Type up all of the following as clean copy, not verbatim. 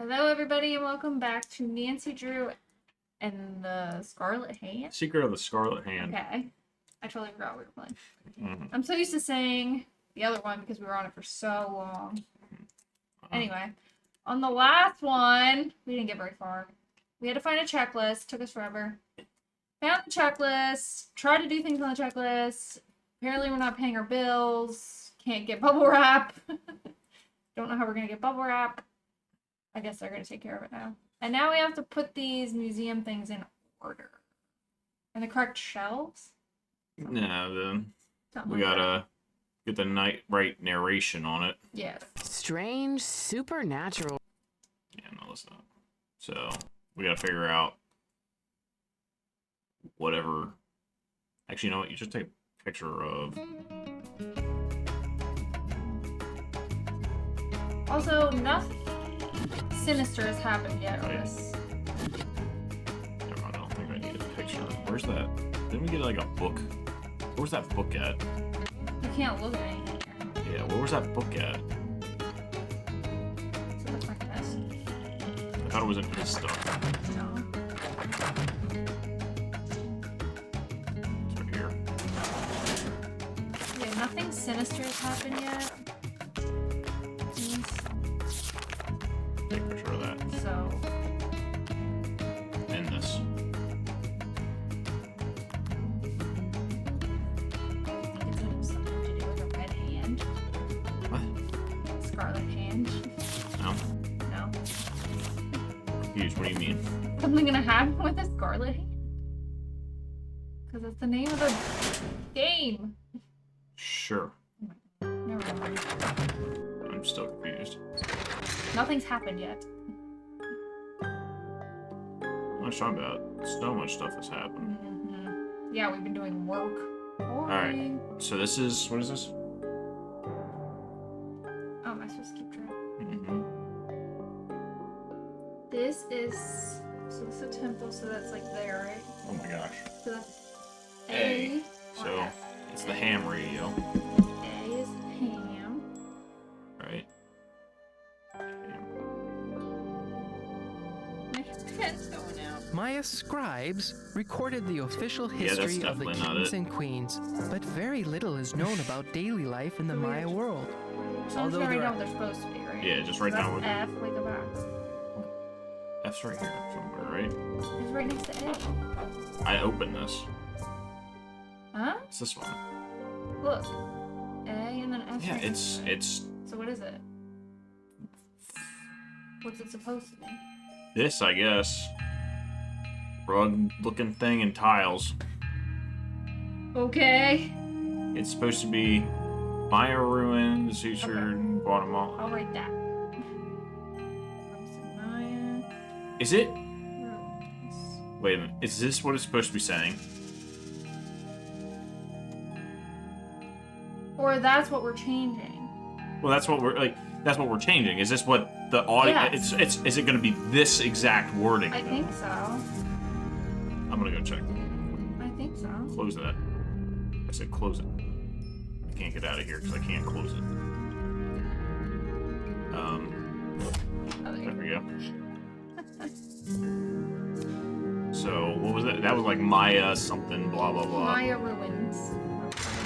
Hello, everybody, and welcome back to Nancy Drew and the Scarlet Hand. Secret of the Scarlet Hand. Okay. I totally forgot we were playing. Mm-hmm. I'm so used to saying the other one because we were on it for so long. Anyway, on the last one, we didn't get very far. We had to find a checklist. Took us forever. Found the checklist. Tried to do things on the checklist. Apparently, we're not paying our bills. Can't get bubble wrap. Don't know how we're going to get bubble wrap. I guess they're going to take care of it now. And now we have to put these museum things in order. In the correct shelves? No, Something we like gotta get the right narration on it. Yes. Strange, supernatural. Yeah, no, that's not. So, we gotta figure out whatever. Actually, you know what? You just take a picture of. Also, nothing sinister has happened yet on this. Never mind, I don't think I need a picture. Where's that? Didn't we get like a book? Where's that book at? You can't look at anything here. Yeah, where was that book at? So that's my guess. I thought it was in his stuff. No. It's right here. Yeah, nothing sinister has happened yet. Take a picture of that. So, In this. it's something to do with a red hand. What? Scarlet Hand. No? No. Confused. What do you mean? Something gonna happen with a Scarlet Hand? Because that's the name of the game. Sure. Never mind. I'm still confused. Nothing's happened yet. What I'm talking about? So much stuff has happened. Mm-hmm. Yeah, we've been doing work. Alright. So this is, what is this? Oh, am I supposed to keep track? Mm-hmm. This is, so this is a temple, so that's like there, right? Oh my gosh. So that's A. or So F. it's the ham radio, A is ham. right? Ham. My head's going out. Maya scribes recorded the official that's history of the definitely not kings it. and queens, but very little is known about daily life in the Maya world. So I'm just Although gonna write there down are- what they're supposed to be, right? Yeah, just So write that's down what F, we go back. F's right here somewhere, right? It's right next to A. I opened this. Huh? It's this one. Look. A and then F. Yeah, right it's next to it. So what is it? What's it supposed to be? this, I guess. Rug-looking thing and tiles. Okay. It's supposed to be Maya ruins featured in Guatemala. I'll write that. Maya Is it? ruins. Wait a minute. Is this what it's supposed to be saying? Or that's what we're changing. Well, that's what we're like. That's what we're changing. Is this what the audio? Yes. It's. Is it going to be this exact wording? I think so. I'm gonna go check. I think so. Close that. I said close it. I can't get out of here because I can't close it. Oh, there you There go. we go. So what was that? That was like Maya something blah blah blah. Maya ruins.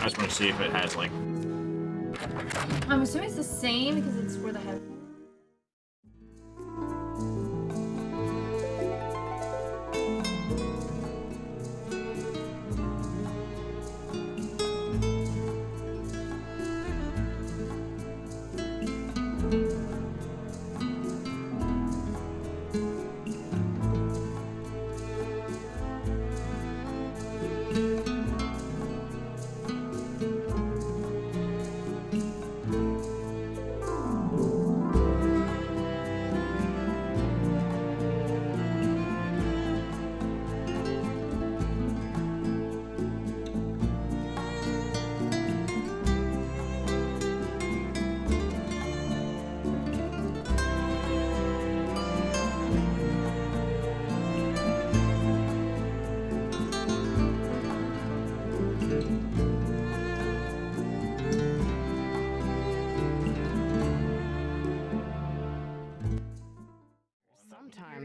I just want to see if it has like. I'm assuming it's the same because it's where the head.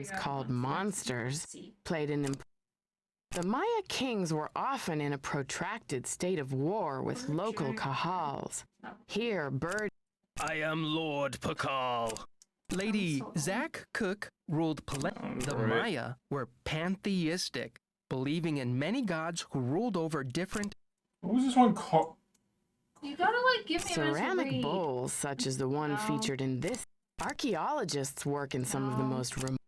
sometimes got called monsters. monsters, played an important. The Maya kings were often in a protracted state of war with local kahals. Here, bird. I am Lord Pakal. Lady Zach Cook ruled The right. Maya were pantheistic, believing in many gods who ruled over different. What was this one called? You gotta like give me a minute to Ceramic read. bowls, such as the one No. featured in this. Archaeologists work in some of the No. most remote.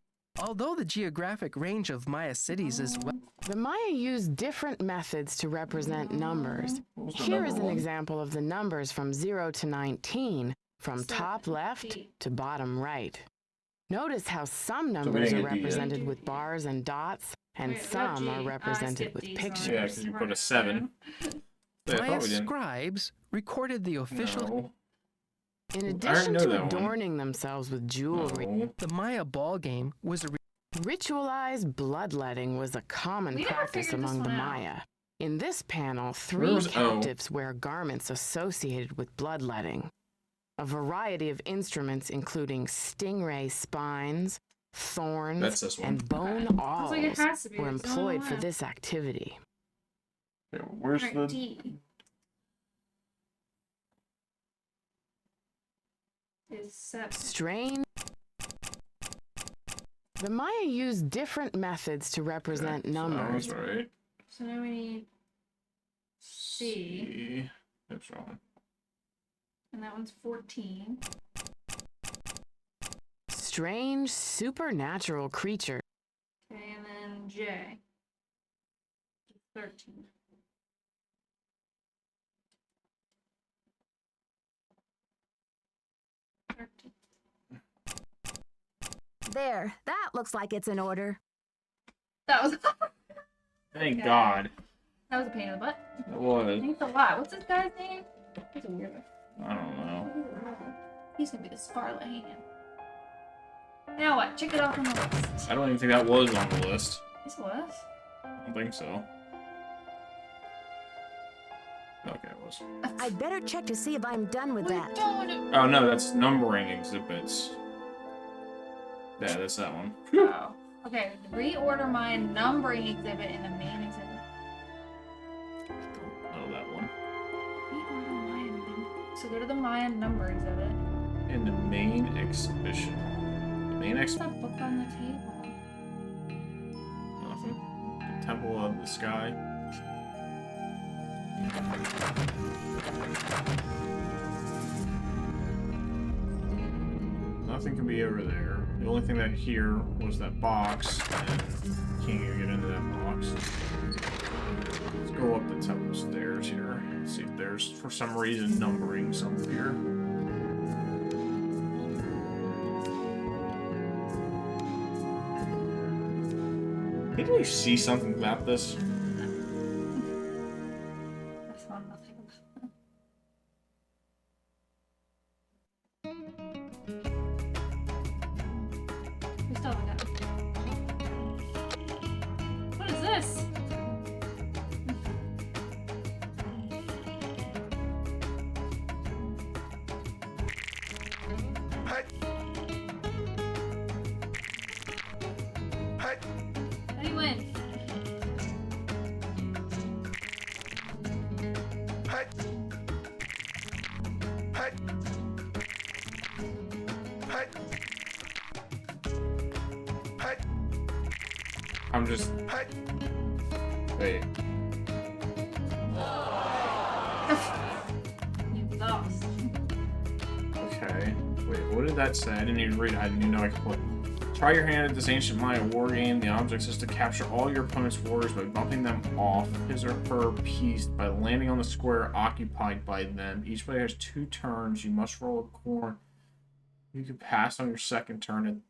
Although the geographic range of Maya cities is well. The Maya used different methods to represent numbers. What was the Here number is an one? example of the numbers from 0 to 19, from 7 top left feet. to bottom right. Notice how some we numbers didn't are get the, represented with bars and dots, and Wait, we got some are G. I represented skipped with D, pictures. Yeah, because you put a 7. Yeah, I Maya thought we didn't. scribes recorded the official. No. In already addition know to that one. adorning themselves with jewelry, No. The Maya ball game was a ritualized bloodletting was a common We never practice figured this among the one out. Maya. In this panel, Where 3 was O? captives wear garments associated with bloodletting. A variety of instruments, including stingray spines, thorns, That's this one. and bone I was like, it awls, has to be. were It's the only employed for one. this activity. Okay, where's Alright, the? D. Is 7. Strange. The Maya used different methods to represent Okay, so that numbers. was right. So now we need C. That's wrong. And that one's 14. Strange supernatural creatures. Okay, and then J. 13. There, that looks like it's in order. That was Thank Okay. God. that was a pain in the butt. It was. Thanks a lot. What's this guy's name? He's a weirdo. I don't know. He's gonna be the Scarlet Hand. Now what? Check it off on the list. I don't even think that was on the list. This was. I don't think so. Okay, it was. I'd better check to see if I'm done with that. Oh no, that's numbering exhibits. Yeah, that's that one. Oh. Okay, reorder my numbering exhibit in the main exhibit. Oh, that one. Reorder Mayan number. So go to the Mayan number exhibit. In the main exhibition. The main What's ex. that book on the table? Nothing. The Temple of the Sky. Nothing can be over there. The only thing that here was that box, and can't even get into that box. Let's go up the temple stairs here. See if there's, for some reason, numbering some here. Did we see something about this? I saw nothing about that. We still haven't got it. What is this? How do you win? I'm just. Wait. You lost. Okay. Wait, what did that say? I didn't even read it. I didn't even know I could play. Try your hand at this ancient Maya war game. The object is to capture all your opponent's warriors by bumping them off his or her piece by landing on the square occupied by them. Each player has 2 turns. You must roll a coin. You can pass on your second turn.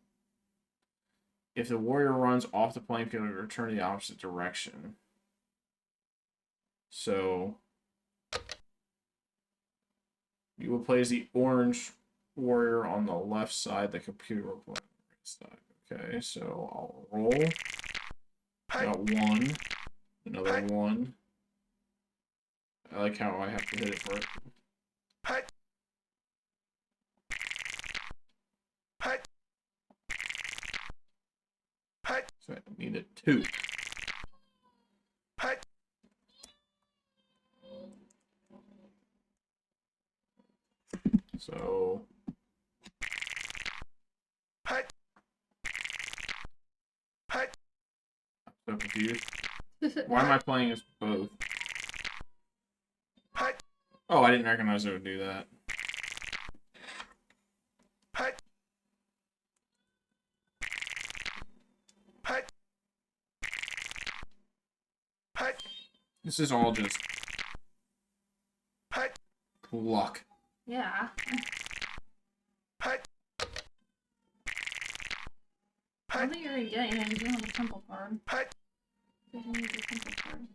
If the warrior runs off the playing field, you return to the opposite direction. So you will play as the orange warrior on the left side. The computer will play on the right side. Okay, so I'll roll. Got 1. Another 1. I like how I have to hit it for it. So I need a 2. So I'm so confused. Why am I playing as both? Oh, I didn't recognize it would do that. This is all just luck. Yeah. I don't think you're gonna get anything. You don't have a temple card. You need a temple card.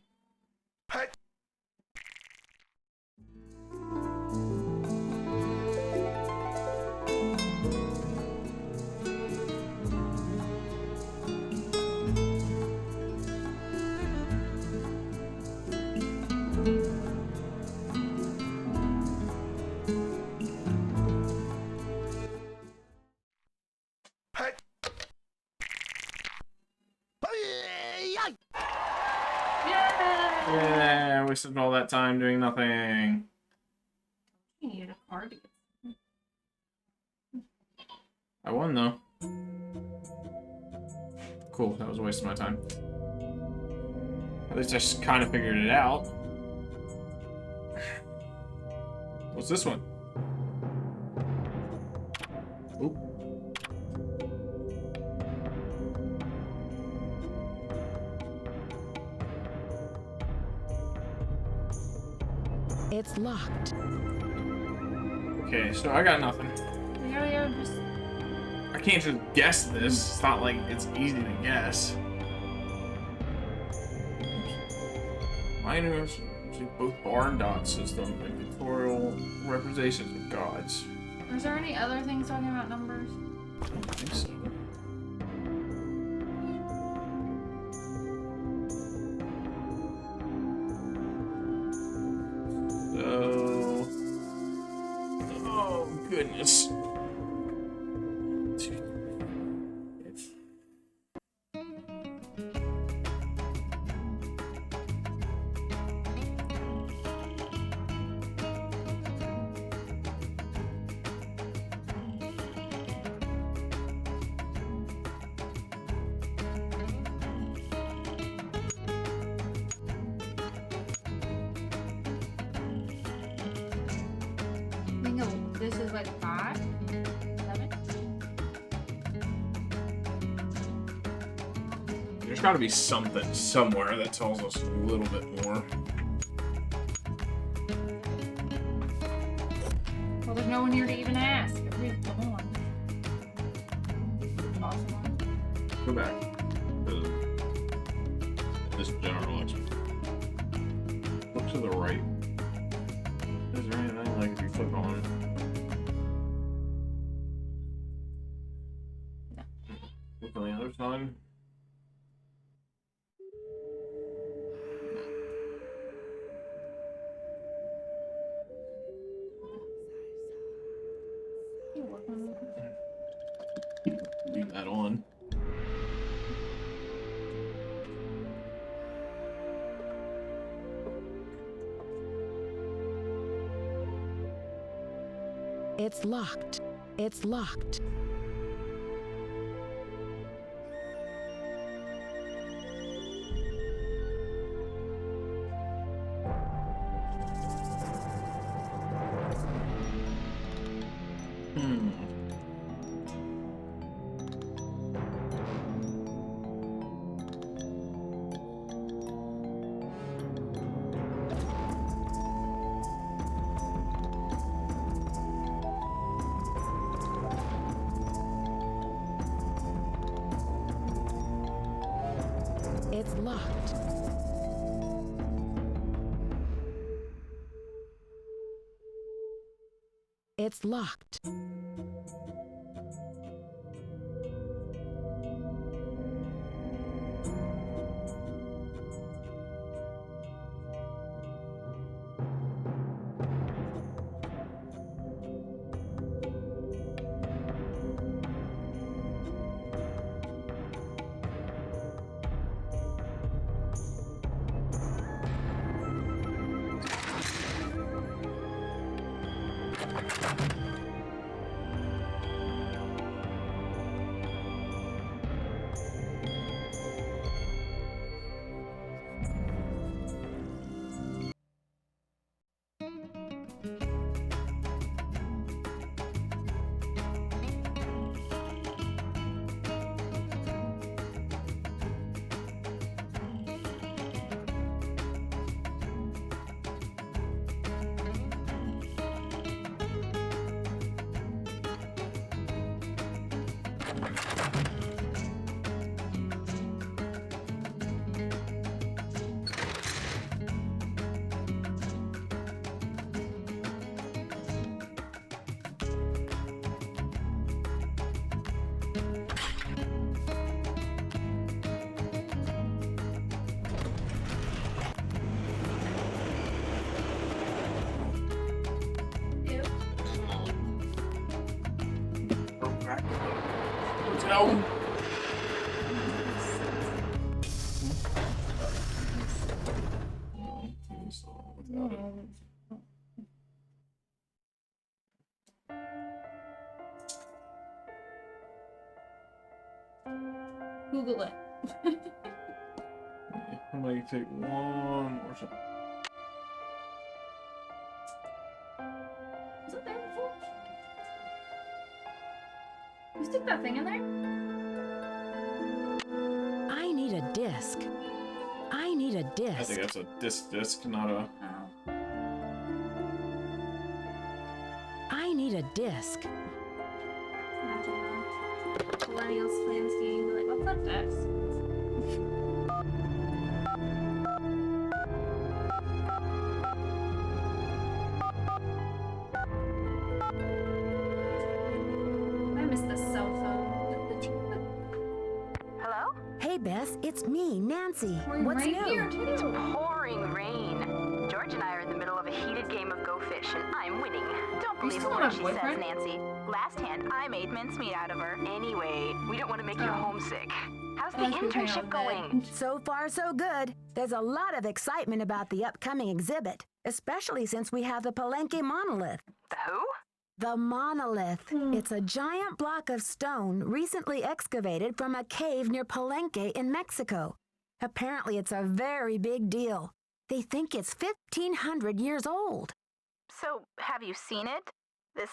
Yeah! Yeah, I wasted all that time doing nothing. You need a card to get. I won though. Cool, that was a waste of my time. At least I just kind of figured it out. What's this one? Oop. It's locked. Okay, so I got nothing. Yeah, just. I can't just guess this. It's not like it's easy to guess. Miners see both bar and dot system and pictorial representations of gods. Is there any other things talking about numbers? I don't think so. So, oh goodness. I think this is like 5, 7. There's got to be something somewhere that tells us a little bit more. Well, there's no one here to even ask. Everybody's gone. Awesome. Go back to this general expert. Look to the right. Is there anything like if you click on it? No. Look on the other side. Leave that on. It's locked. It's locked. It's locked. It's locked. Hotel. Google it. I'm gonna take one more shot. Was it there before? You stick that thing in there? I need a disc. I need a I disc. think that's a disc, not a. Oh. I need a disc. Millennials playing this game, be like, what's up, Dex? I miss the cell phone. Hello? Hey, Bess, it's me, Nancy. Pouring What's rain new? here, too. Pouring rain. George and I are in the middle of a heated game of Go Fish, and I'm winning. Don't believe a still word have she a boyfriend? says, Nancy. Last hand, I made mincemeat out of her. Anyway, we don't want to make you Oh. homesick. How's the I like your internship hair on going? So far, so good. There's a lot of excitement about the upcoming exhibit, especially since we have the Palenque monolith. The who? The monolith. It's a giant block of stone recently excavated from a cave near Palenque in Mexico. Apparently, it's a very big deal. They think it's 1,500 years old. So, have you seen it? This,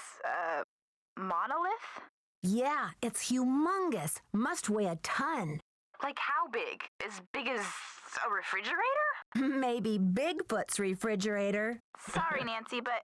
monolith? Yeah, it's humongous. Must weigh a ton. Like how big? As big as a refrigerator? Maybe Bigfoot's refrigerator. Sorry, Nancy, but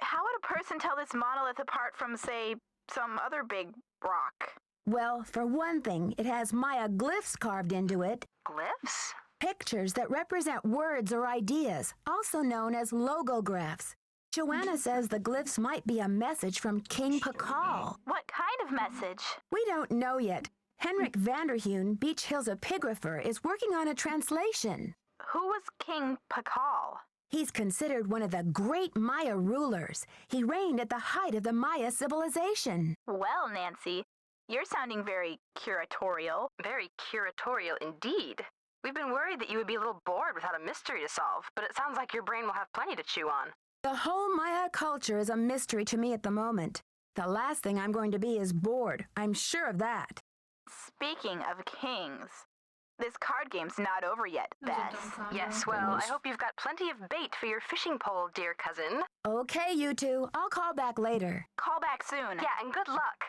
how would a person tell this monolith apart from, say, some other big rock? Well, for one thing, it has Maya glyphs carved into it. Glyphs? Pictures that represent words or ideas, also known as logographs. Joanna says the glyphs might be a message from King Pakal. What kind of message? We don't know yet. Henrik Vanderheun, Beach Hill's epigrapher, is working on a translation. Who was King Pakal? He's considered one of the great Maya rulers. He reigned at the height of the Maya civilization. Well, Nancy, you're sounding very curatorial. Very curatorial indeed. We've been worried that you would be a little bored without a mystery to solve, but it sounds like your brain will have plenty to chew on. The whole Maya culture is a mystery to me at the moment. The last thing I'm going to be is bored. I'm sure of that. Speaking of kings, this card game's not over yet, That was a Bess. dumb combo. Yes, well, I hope you've got plenty of bait for your fishing pole, dear cousin. Okay, you two. I'll call back later. Call back soon. Yeah, and good luck.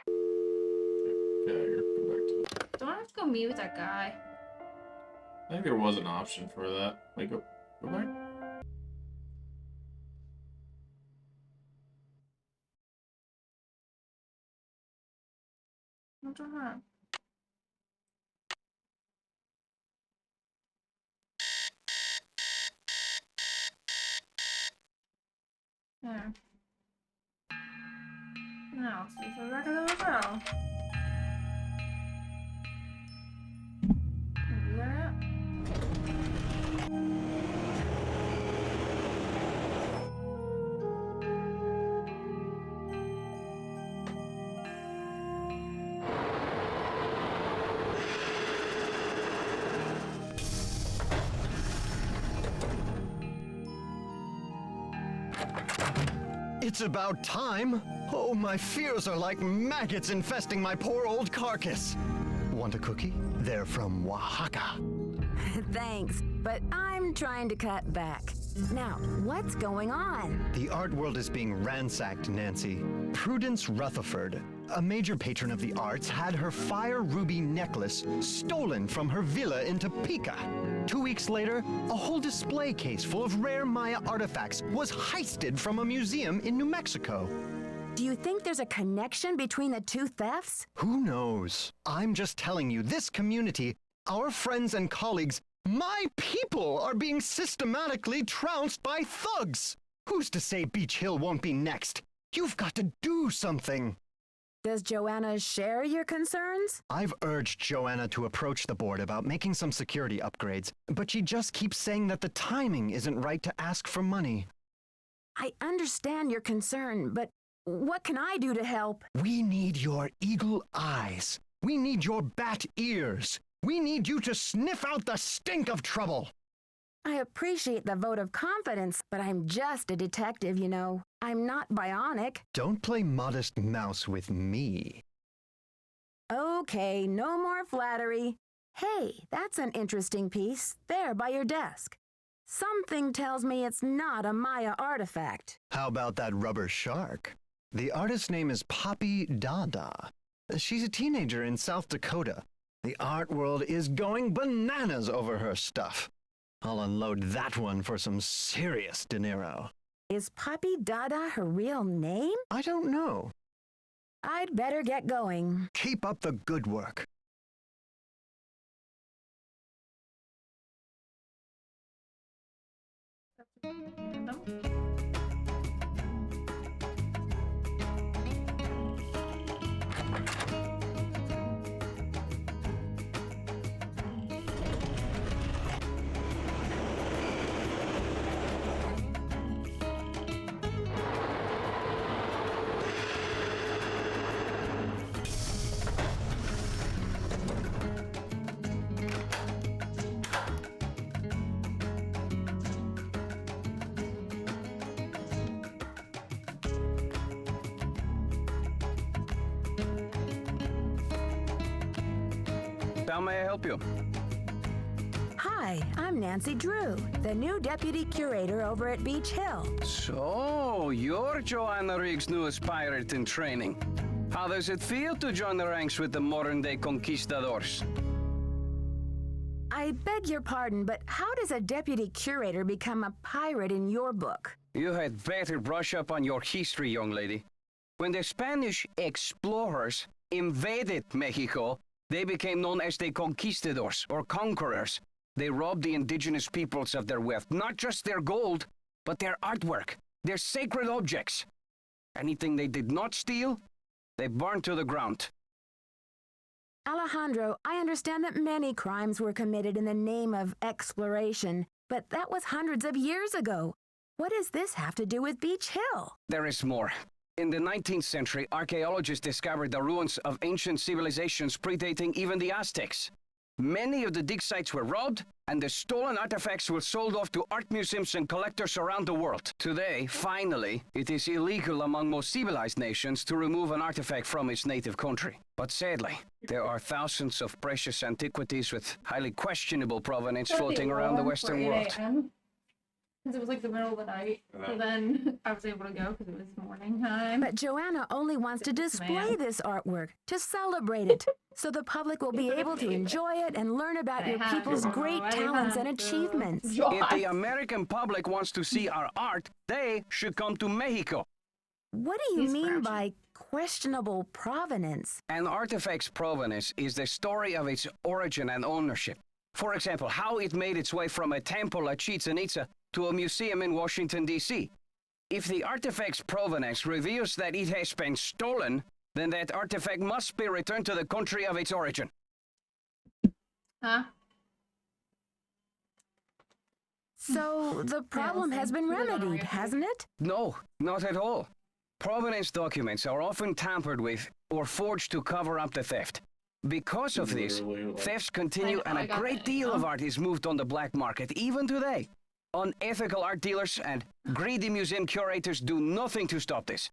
Okay, go back to. Don't I have to go meet with that guy? I think there was an option for that. Wait, go back. What the heck? There. Now, let's go for the back of the hotel. Maybe that. It's about time. Oh, my fears are like maggots infesting my poor old carcass. Want a cookie? They're from Oaxaca. Thanks, but I'm trying to cut back. Now, what's going on? The art world is being ransacked, Nancy. Prudence Rutherford, a major patron of the arts, had her fire ruby necklace stolen from her villa in Topeka. 2 weeks later, a whole display case full of rare Maya artifacts was heisted from a museum in New Mexico. Do you think there's a connection between the two thefts? Who knows? I'm just telling you, this community, our friends and colleagues, my people are being systematically trounced by thugs. Who's to say Beach Hill won't be next? You've got to do something. Does Joanna share your concerns? I've urged Joanna to approach the board about making some security upgrades, but she just keeps saying that the timing isn't right to ask for money. I understand your concern, but what can I do to help? We need your eagle eyes. We need your bat ears. We need you to sniff out the stink of trouble. I appreciate the vote of confidence, but I'm just a detective, you know. I'm not bionic. Don't play modest mouse with me. Okay, no more flattery. Hey, that's an interesting piece, there by your desk. Something tells me it's not a Maya artifact. How about that rubber shark? The artist's name is Poppy Dada. She's a teenager in South Dakota. The art world is going bananas over her stuff. I'll unload that one for some serious dinero. Is Poppy Dada her real name? I don't know. I'd better get going. Keep up the good work. How may I help you? Hi, I'm Nancy Drew, the new deputy curator over at Beach Hill. So, you're Joanna Riggs' newest pirate in training. How does it feel to join the ranks with the modern-day conquistadors? I beg your pardon, but how does a deputy curator become a pirate in your book? You had better brush up on your history, young lady. When the Spanish explorers invaded Mexico, they became known as the conquistadors, or conquerors. They robbed the indigenous peoples of their wealth, not just their gold, but their artwork, their sacred objects. Anything they did not steal, they burned to the ground. Alejandro, I understand that many crimes were committed in the name of exploration, but that was hundreds of years ago. What does this have to do with Beach Hill? There is more. In the 19th century, archaeologists discovered the ruins of ancient civilizations predating even the Aztecs. Many of the dig sites were robbed, and the stolen artifacts were sold off to art museums and collectors around the world. Today, finally, it is illegal among most civilized nations to remove an artifact from its native country. But sadly, there are thousands of precious antiquities with highly questionable provenance floating around the Western world. Because it was like the middle of the night. So then I was able to go because it was morning time. But Joanna only wants to display this artwork, to celebrate it, so the public will be able to enjoy it and learn about your people's great talents and achievements. If the American public wants to see our art, they should come to Mexico. What do you mean by questionable provenance? An artifact's provenance is the story of its origin and ownership. For example, how it made its way from a temple at Chichen Itza to a museum in Washington, D.C. If the artifact's provenance reveals that it has been stolen, then that artifact must be returned to the country of its origin. Huh? So the problem has been remedied, hasn't it? No, not at all. Provenance documents are often tampered with or forged to cover up the theft. Because of this, thefts continue and a great deal of art is moved on the black market, even today. Unethical art dealers and greedy museum curators do nothing to stop this.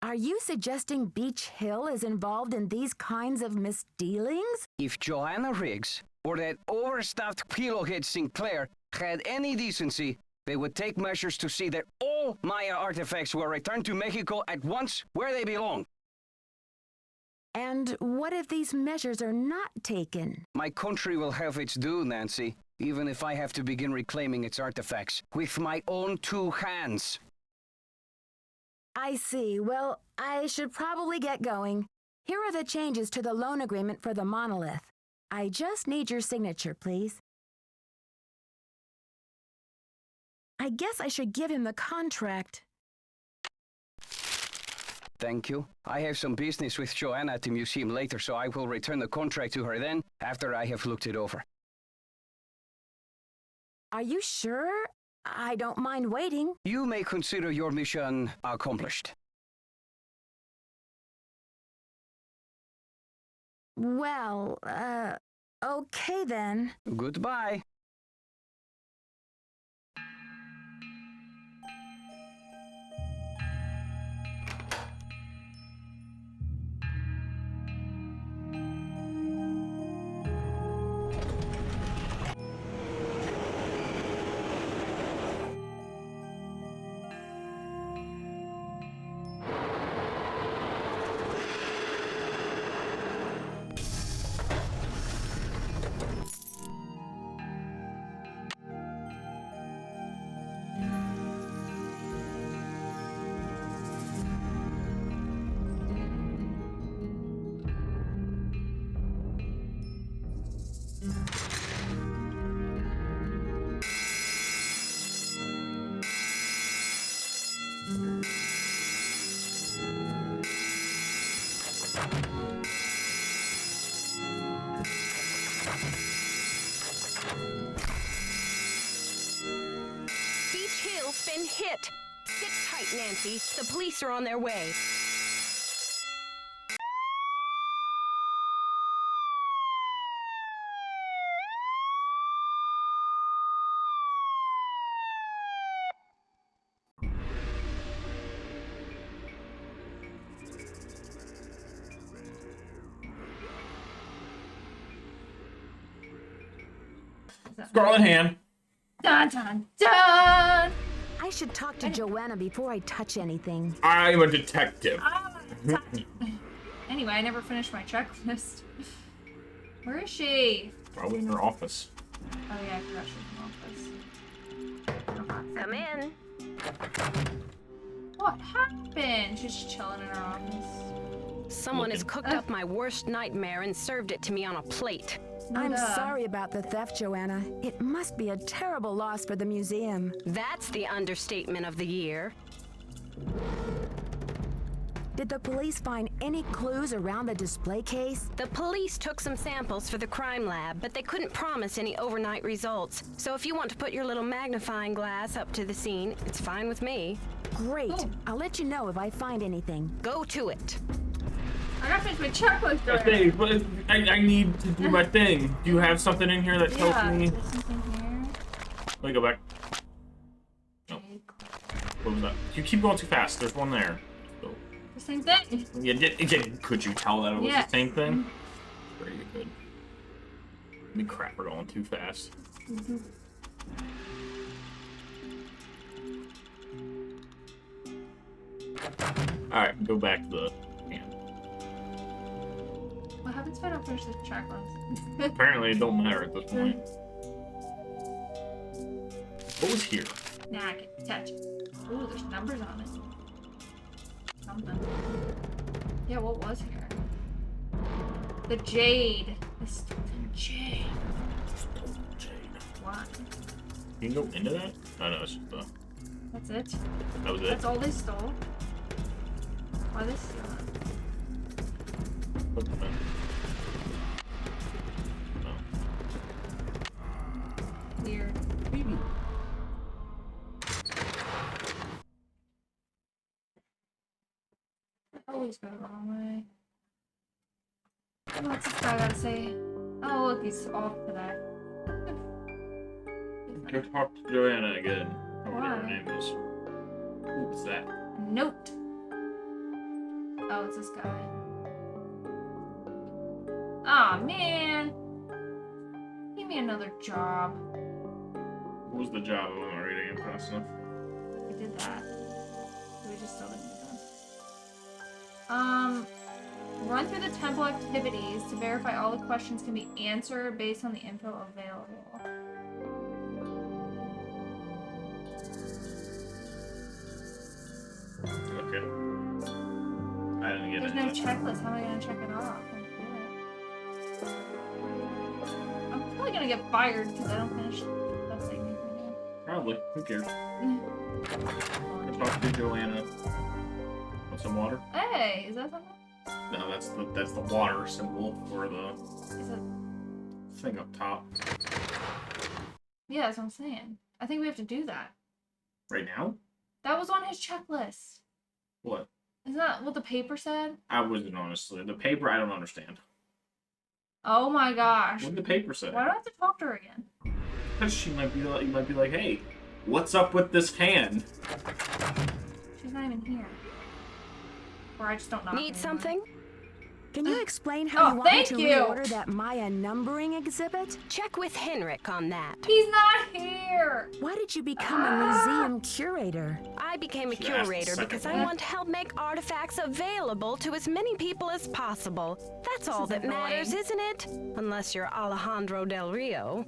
Are you suggesting Beach Hill is involved in these kinds of misdealings? If Joanna Riggs or that overstuffed pillowhead Sinclair had any decency, they would take measures to see that all Maya artifacts were returned to Mexico at once where they belong. And what if these measures are not taken? My country will have its due, Nancy, even if I have to begin reclaiming its artifacts with my own 2 hands. I see. Well, I should probably get going. Here are the changes to the loan agreement for the monolith. I just need your signature, please. I guess I should give him the contract. Thank you. I have some business with Joanna at the museum later, so I will return the contract to her then, after I have looked it over. Are you sure? I don't mind waiting. You may consider your mission accomplished. Well, okay then. Goodbye. Beach Hill's been hit. Sit tight, Nancy. The police are on their way. Scarlet Hand. Dun dun dun! I should talk to Joanna before I touch anything. I'm a detective. Anyway, I never finished my checklist. Where is she? Probably in her office. Oh yeah, I forgot she's in the office. Come in. What happened? She's chilling in her office. Someone has cooked up my worst nightmare and served it to me on a plate. I'm sorry about the theft, Joanna. It must be a terrible loss for the museum. That's the understatement of the year. Did the police find any clues around the display case? The police took some samples for the crime lab, but they couldn't promise any overnight results. So if you want to put your little magnifying glass up to the scene, it's fine with me. Great. Oh. I'll let you know if I find anything. Go to it. I gotta finish my checklist already. Hey, but I need to do my thing. Do you have something in here that tells me? There's something here. Let me go back. No. What was that? You keep going too fast. There's one there. So, The same thing. could you tell that it was Yeah. the same thing? Very good. I mean, crap, we're going too fast. Alright, go back to the hand. What happens if I don't finish the checklist? Apparently, it don't matter at this point. What was here? Nah, I can touch it. Ooh, there's numbers on it. Something. Yeah, what was here? The jade. I stole the jade. Why? You can go into that? Oh no, it's just the... That's it? That was it? That's all they stole? Why they steal it? What the fuck? Oh. Weird. I always go the wrong way. What's this guy gotta say? Oh, look, he's off today. Go talk to Joanna again. Or whatever her Why? name is. What was that? Note. Oh, it's this guy. Aw, man. Give me another job. What was the job? I wasn't reading it fast enough. We did that. We just still didn't do that. Run through the temple activities to verify all the questions can be answered based on the info available. Okay. I didn't get There's any no of that. checklist. How am I gonna check it off? I'm probably gonna get fired because I don't finish that segment. Probably. Who cares? I talked to Joanna. Want some water? Hey, is that something? No, that's the water symbol for the Is it? thing up top. Yeah, that's what I'm saying. I think we have to do that. Right now? That was on his checklist. What? Isn't that what the paper said? I wasn't, honestly. The paper, I don't understand. Oh my gosh. What did the paper say? Why do I have to talk to her again? She might be like, you might be like, hey, what's up with this hand? She's not even here. Or I just don't knock Need anymore. something? Can you explain how Oh, you want me thank to you. reorder that Maya numbering exhibit? Check with Henrik on that. He's not here. Why did you become a museum curator? I became a Should ask the curator second because one. I want to help make artifacts available to as many people as possible. That's all is that matters, annoying. isn't it? Unless you're Alejandro Del Rio.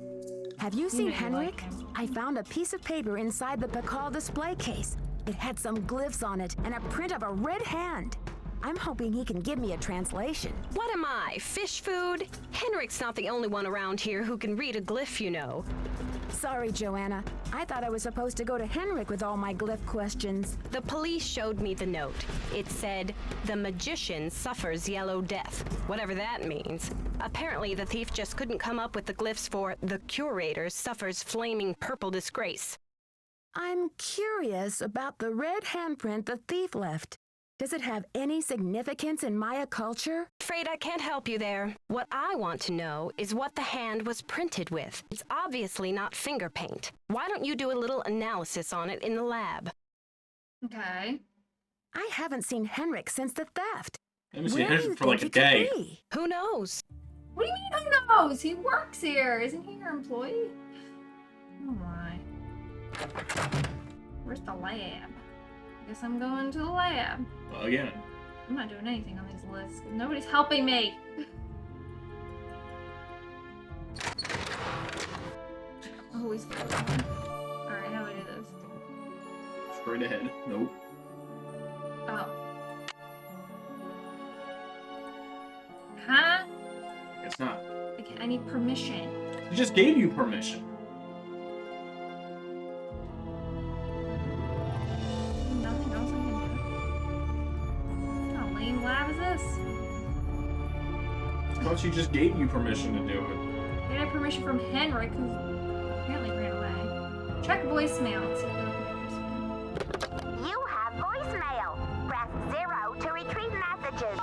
Have you seen know you like Henrik? him. I found a piece of paper inside the Pakal display case. It had some glyphs on it and a print of a red hand. I'm hoping he can give me a translation. What am I, fish food? Henrik's not the only one around here who can read a glyph, you know. Sorry, Joanna. I thought I was supposed to go to Henrik with all my glyph questions. The police showed me the note. It said, "The magician suffers yellow death," whatever that means. Apparently, the thief just couldn't come up with the glyphs for "the curator suffers flaming purple disgrace." I'm curious about the red handprint the thief left. Does it have any significance in Maya culture? Afraid I can't help you there. What I want to know is what the hand was printed with. It's obviously not finger paint. Why don't you do a little analysis on it in the lab? Okay. I haven't seen Henrik since the theft. Let me see Where do you it for like a think he could day. be? Who knows? What do you mean who knows? He works here. Isn't he your employee? Oh my. Where's the lab? Guess I'm going to the lab. Again. I'm not doing anything on these lists. Nobody's helping me. Oh, he's good. Alright, how do we do this? Straight ahead. Nope. Oh. Huh? It's not. Okay, I need permission. He just gave you permission. Nothing else I can do. What kind of lame lab is this? I thought she just gave you permission to do it. I had permission from Henrik, who apparently ran away. Check voicemail. Let's see if You have voicemail. Press 0 to retrieve messages.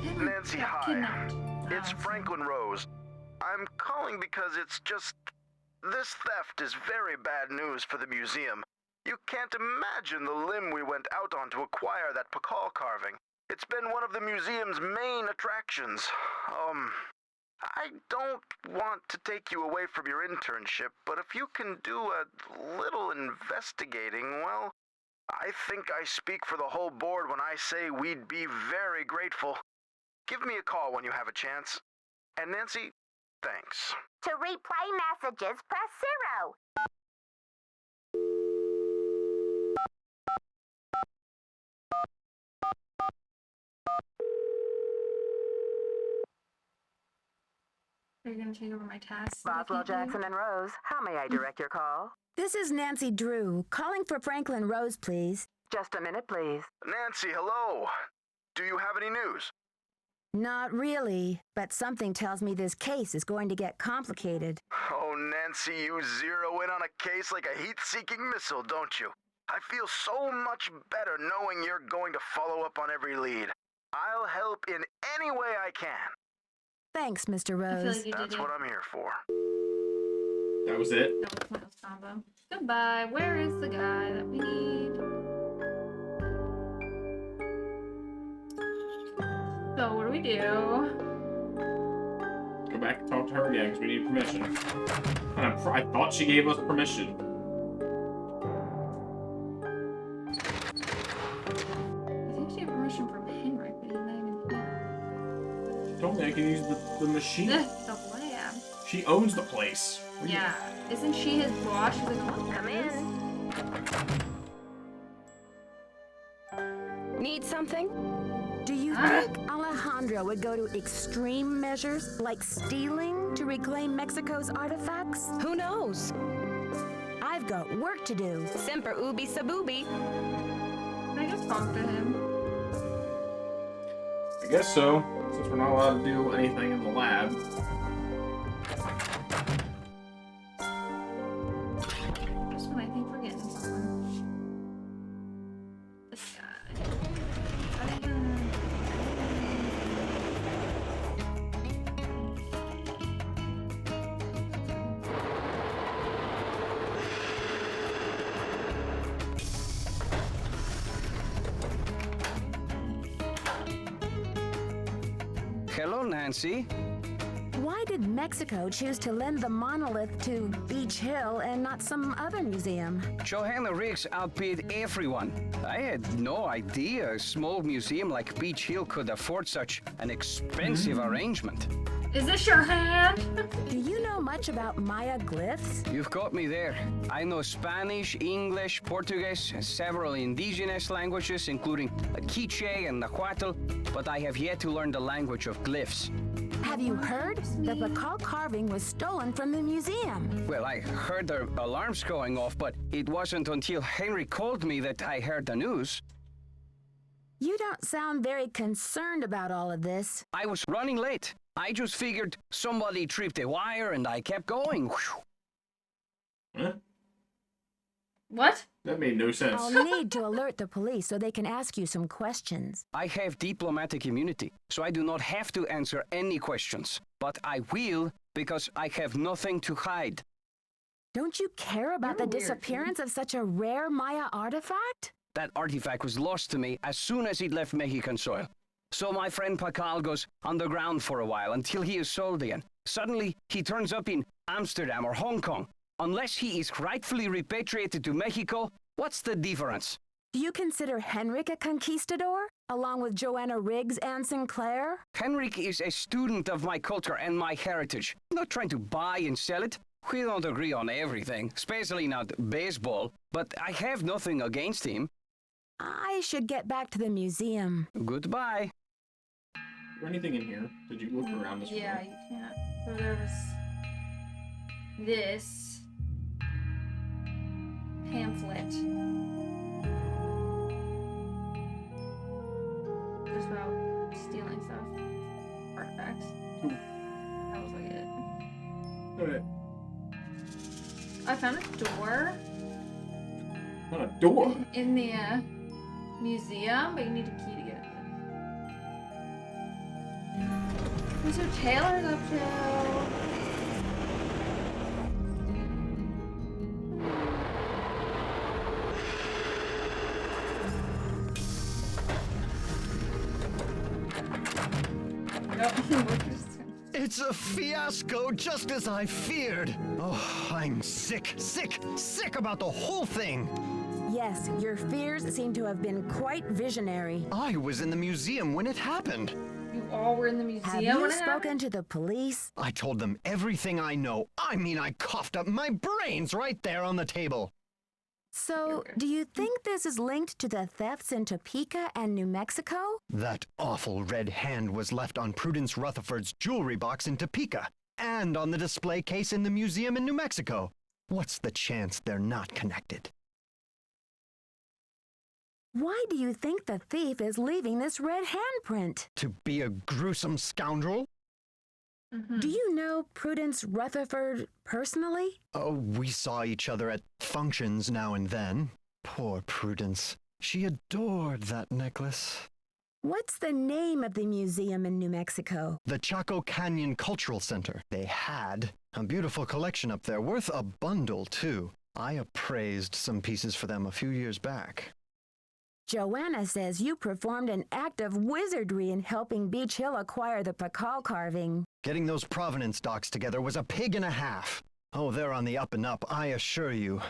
Henrik Nancy, got hi. kidnapped. It's Oh, Franklin Rose. I'm calling because it's just... This theft is very bad news for the museum. You can't imagine the limb we went out on to acquire that Pakal carving. It's been one of the museum's main attractions. I don't want to take you away from your internship, but if you can do a little investigating, well, I think I speak for the whole board when I say we'd be very grateful. Give me a call when you have a chance. And Nancy, thanks. To replay messages, press 0. Are you going to take over my tasks? Boswell, Jackson, and Rose, how may I direct your call? This is Nancy Drew, calling for Franklin Rose, please. Just a minute, please. Nancy, hello. Do you have any news? Not really, but something tells me this case is going to get complicated. Oh, Nancy, you zero in on a case like a heat-seeking missile, don't you? I feel so much better knowing you're going to follow up on every lead. I'll help in any way I can. Thanks, Mr. I feel Rose. like you did That's it. what I'm here for. That was it? That was my host combo. Goodbye. Where is the guy that we need? So, what do we do? Go back and talk to her again because we need permission. And I thought she gave us permission. I think she had permission from Henrik, but he's not even here. can use the machine. The lab. She owns the place. Yeah. Isn't she his boss? She's like, oh, Come in. Need something? Do you think Alejandro would go to extreme measures like stealing to reclaim Mexico's artifacts? Who knows? I've got work to do. Semper ubi sabubi. Can I just talk to him? I guess so, since we're not allowed to do anything in the lab. Just when I think we're getting someone. This guy. Hello, Nancy. Why did Mexico choose to lend the monolith to Beach Hill and not some other museum? Johanna Riggs outbid everyone. I had no idea a small museum like Beach Hill could afford such an expensive arrangement. Is this your hand? Do you know much about Maya glyphs? You've got me there. I know Spanish, English, Portuguese, and several indigenous languages, including Quiche and Nahuatl, but I have yet to learn the language of glyphs. Have you heard? The Pakal carving was stolen from the museum. Well, I heard the alarms going off, but it wasn't until Henry called me that I heard the news. You don't sound very concerned about all of this. I was running late. I just figured somebody tripped a wire and I kept going. Huh? What? That made no sense. I'll need to alert the police so they can ask you some questions. I have diplomatic immunity, so I do not have to answer any questions. But I will because I have nothing to hide. Don't you care about You're the weird, disappearance of such a rare Maya artifact? That artifact was lost to me as soon as it left Mexican soil. So my friend Pakal goes underground for a while until he is sold again. Suddenly, he turns up in Amsterdam or Hong Kong. Unless he is rightfully repatriated to Mexico, what's the difference? Do you consider Henrik a conquistador, along with Joanna Riggs and Sinclair? Henrik is a student of my culture and my heritage. I'm not trying to buy and sell it. We don't agree on everything, especially not baseball, but I have nothing against him. I should get back to the museum. Goodbye. Is there anything in here? Did you look around this Yeah, room? you can't. So there was this pamphlet. Just about stealing stuff. Artifacts. Cool. That was like it. Alright. I found a door Not a door. in the museum, but you need a key to get it. Mr. Taylor's up to. It's a fiasco, just as I feared. Oh, I'm sick about the whole thing. Yes, your fears seem to have been quite visionary. I was in the museum when it happened. You all were in the museum Have you when it spoken happened? to the police? I told them everything I know. I mean, I coughed up my brains right there on the table. So, do you think this is linked to the thefts in Topeka and New Mexico? That awful red hand was left on Prudence Rutherford's jewelry box in Topeka and on the display case in the museum in New Mexico. What's the chance they're not connected? Why do you think the thief is leaving this red handprint? To be a gruesome scoundrel? Do you know Prudence Rutherford personally? Oh, we saw each other at functions now and then. Poor Prudence. She adored that necklace. What's the name of the museum in New Mexico? The Chaco Canyon Cultural Center. They had a beautiful collection up there, worth a bundle, too. I appraised some pieces for them a few years back. Joanna says you performed an act of wizardry in helping Beach Hill acquire the Pakal carving. Getting those provenance docs together was a pig and a half. Oh, they're on the up and up, I assure you.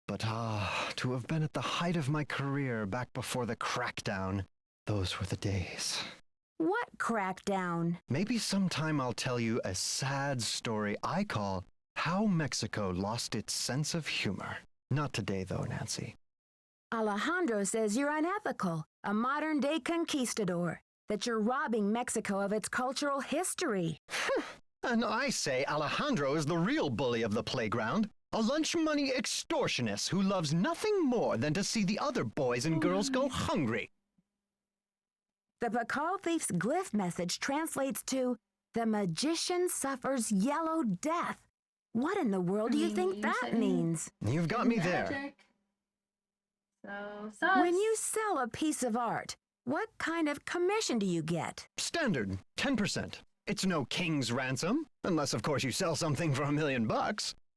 But to have been at the height of my career back before the crackdown, those were the days. What crackdown? Maybe sometime I'll tell you a sad story I call How Mexico Lost Its Sense of Humor. Not today, though, Nancy. Alejandro says you're unethical, a modern-day conquistador, that you're robbing Mexico of its cultural history. And I say Alejandro is the real bully of the playground, a lunch money extortionist who loves nothing more than to see the other boys and girls go hungry. The Pakal thief's glyph message translates to, "The magician suffers yellow death." What in the world do you think that means? You've got me there. Magic. So, sus. When you sell a piece of art, what kind of commission do you get? Standard, 10%. It's no king's ransom, unless of course you sell something for $1 million.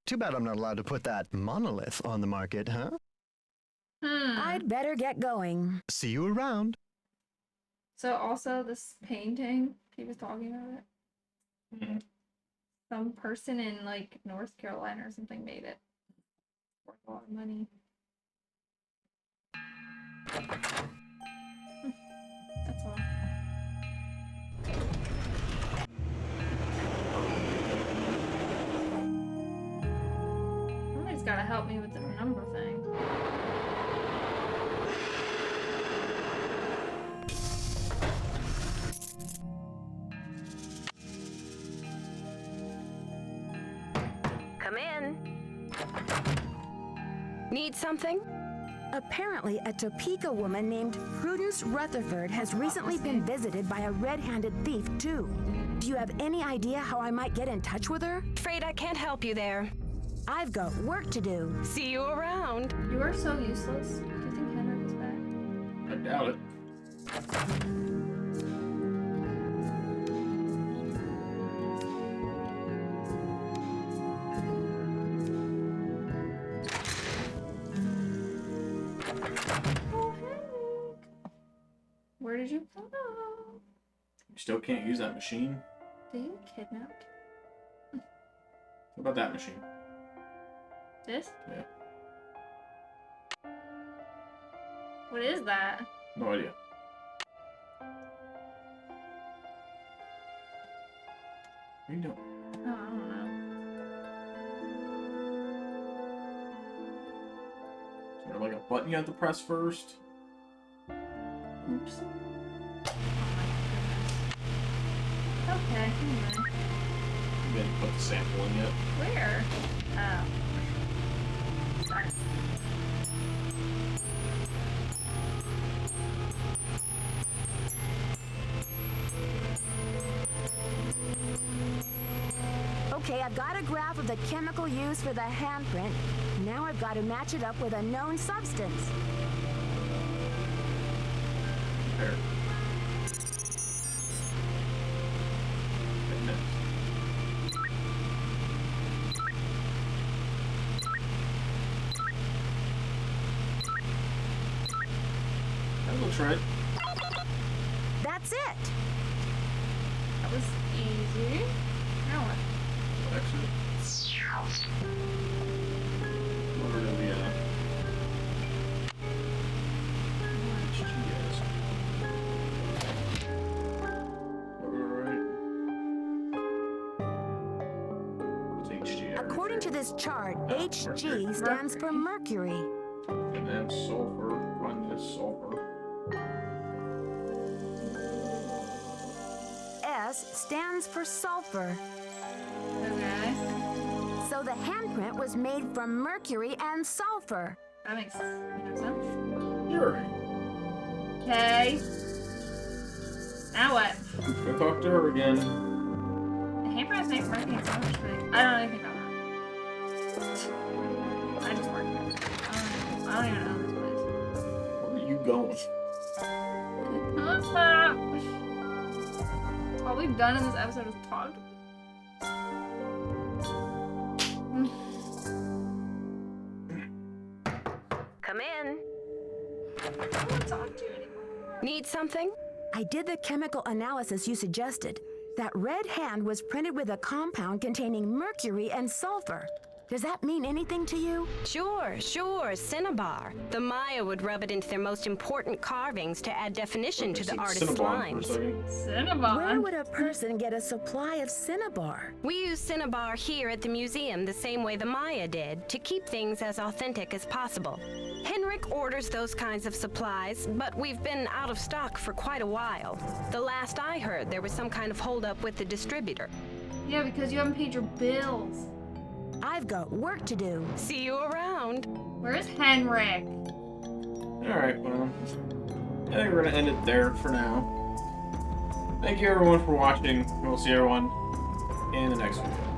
Too bad I'm not allowed to put that monolith on the market, huh? I'd better get going. See you around. So also this painting, he was talking about it. Some person in like North Carolina or something made it. Worth a lot of money. That's all. Somebody's gotta help me with the number thing. Come in. Need something? Apparently, a Topeka woman named Prudence Rutherford has recently been visited by a red-handed thief, too. Do you have any idea how I might get in touch with her? Afraid I can't help you there. I've got work to do. See you around. You are so useless. Do you think Henrik is back? I doubt it. Oh, Henrik. Where did you go? You still can't use that machine? Did you get kidnapped? What about that machine? This? Yeah. What is that? No idea. What are you doing? Oh, I don't know. Is there like a button you have to press first? Oops. Oh my goodness. Okay, anyway. You didn't put the sample in yet. Where? Oh. Sorry. Okay, I've got a graph of the chemical used for the handprint. Now I've got to match it up with a known substance. There. And next. That looks right. That's it. That was easy. Now what? Exit. Wonder if we HG is. Alright. What's HG? According to this chart, Oh, HG stands for mercury. And then sulfur. Find this sulfur. S stands for sulfur. Okay. So the handprint was made from mercury and sulfur. That makes sense. Sure. Okay. Now what? Go talk to her again. The handprint is made from mercury and sulfur. I don't know anything about that. I just work here. I don't even know this place. Where are you going? All we've done in this episode is talk. Come in. I don't want to talk to you anymore. Need something? I did the chemical analysis you suggested. That red hand was printed with a compound containing mercury and sulfur. Does that mean anything to you? Sure, cinnabar. The Maya would rub it into their most important carvings to add definition to the artist's lines. Cinnabon? Where would a person get a supply of cinnabar? We use cinnabar here at the museum the same way the Maya did, to keep things as authentic as possible. Henrik orders those kinds of supplies, but we've been out of stock for quite a while. The last I heard, there was some kind of holdup with the distributor. Yeah, because you haven't paid your bills. I've got work to do. See you around. Where's Henrik? Alright, well, I think we're gonna end it there for now. Thank you everyone for watching. We'll see everyone in the next one.